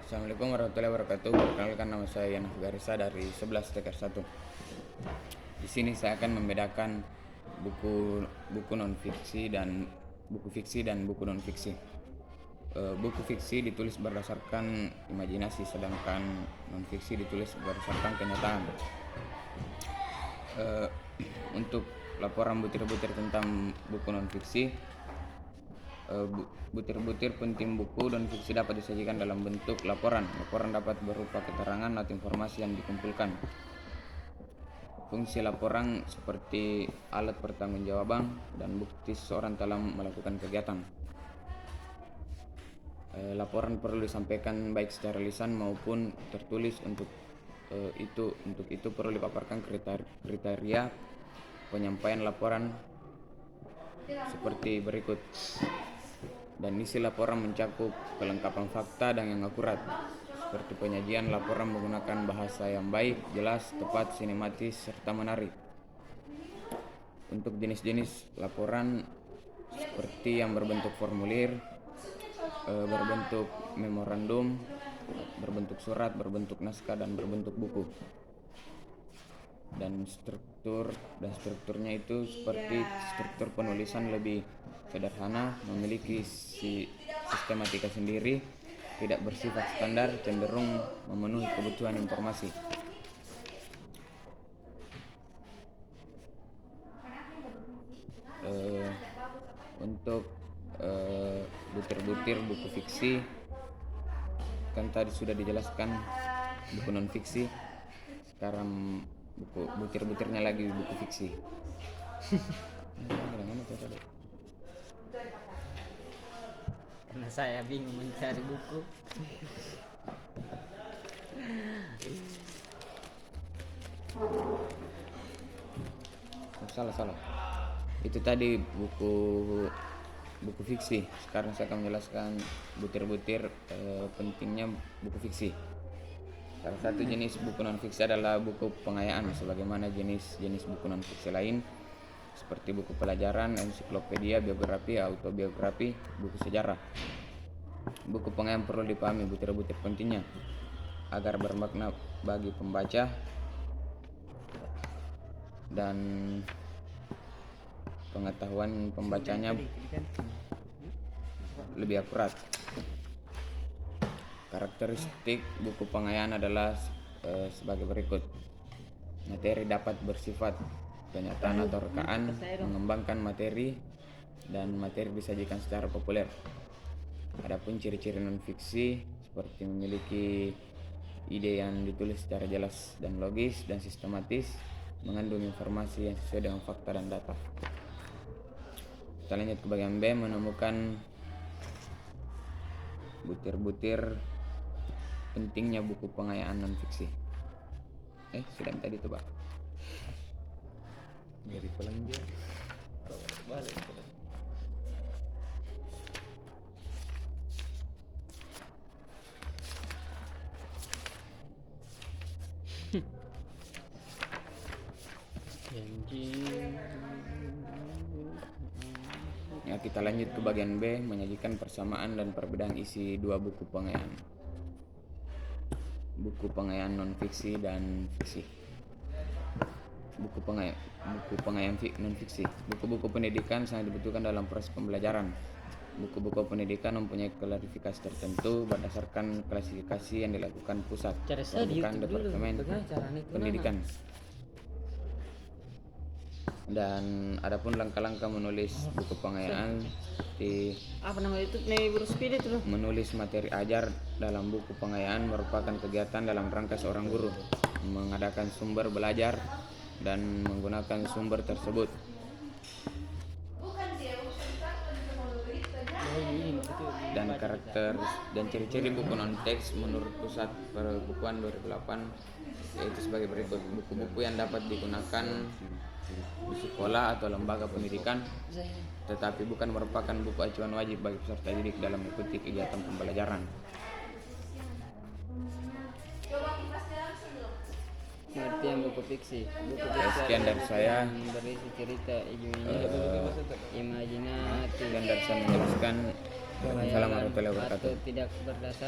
Assalamualaikum warahmatullahi wabarakatuh. Perkenalkan, nama saya Yana Garisa dari 11 TKR 1. Di sini saya akan membedakan buku non fiksi dan buku non fiksi. Buku fiksi ditulis berdasarkan imajinasi, sedangkan non fiksi ditulis berdasarkan kenyataan. Untuk laporan butir-butir tentang buku non fiksi, butir-butir penting buku dan fiksi dapat disajikan dalam bentuk laporan. Laporan dapat berupa keterangan atau informasi yang dikumpulkan. Fungsi laporan seperti alat pertanggungjawaban dan bukti seseorang telah melakukan kegiatan. Laporan perlu disampaikan baik secara lisan maupun tertulis. Untuk itu perlu dipaparkan kriteria penyampaian laporan seperti berikut. Dan isi laporan mencakup kelengkapan fakta dan yang akurat, seperti penyajian laporan menggunakan bahasa yang baik, jelas, tepat, sinematis, serta menarik. Untuk jenis-jenis laporan seperti yang berbentuk formulir, berbentuk memorandum, berbentuk surat, berbentuk naskah, dan berbentuk buku. Dan strukturnya itu seperti struktur penulisan lebih sederhana, memiliki sistematika sendiri, tidak bersifat standar, cenderung memenuhi kebutuhan informasi. Untuk butir-butir buku fiksi kan tadi sudah dijelaskan buku non fiksi. Sekarang butir-butirnya lagi buku fiksi. Karena saya bingung mencari buku. Salah. Itu tadi buku fiksi. Sekarang saya akan menjelaskan butir-butir pentingnya buku fiksi. Salah satu jenis buku non fiksi adalah buku pengayaan, sebagaimana jenis-jenis buku non fiksi lain seperti buku pelajaran, ensiklopedia, biografi, autobiografi, buku sejarah. Buku pengayaan perlu dipahami butir-butir pentingnya agar bermakna bagi pembaca dan pengetahuan pembacanya lebih akurat. Karakteristik buku pengayaan adalah sebagai berikut. Materi dapat bersifat kenyataan atau rekaan, mengembangkan materi, dan materi disajikan secara populer. Adapun ciri-ciri non fiksi seperti memiliki ide yang ditulis secara jelas dan logis dan sistematis, mengandung informasi yang sesuai dengan fakta dan data. Kita lanjut ke bagian B, menemukan butir-butir pentingnya buku pengayaan non fiksi. Sudah tadi tuh, Pak. Dari pelanjut balik. Ya, kita lanjut ke bagian B, menyajikan persamaan dan perbedaan isi dua buku pengayaan. Buku pengayaan non fiksi dan fiksi. Buku pengayaan non fiksi. Buku-buku pendidikan sangat dibutuhkan dalam proses pembelajaran. Buku-buku pendidikan mempunyai klasifikasi tertentu berdasarkan klasifikasi yang dilakukan pusat, bukan departemen pendidikan. Dan adapun langkah-langkah menulis buku pengayaan menulis materi ajar dalam buku pengayaan merupakan kegiatan dalam rangka seorang guru mengadakan sumber belajar dan menggunakan sumber tersebut. Dan karakter dan ciri-ciri buku non teks menurut Pusat Perbukuan 2008 yaitu sebagai berikut. Buku-buku yang dapat digunakan di sekolah atau lembaga pendidikan, tetapi bukan merupakan buku acuan wajib bagi peserta didik dalam mengikuti kegiatan pembelajaran. Pengertian buku fiksi. Sekian dari saya. Berisi cerita imajinatif dan dari saya menjelaskan. Assalamualaikum warahmatullahi wabarakatuh. Tidak berdasar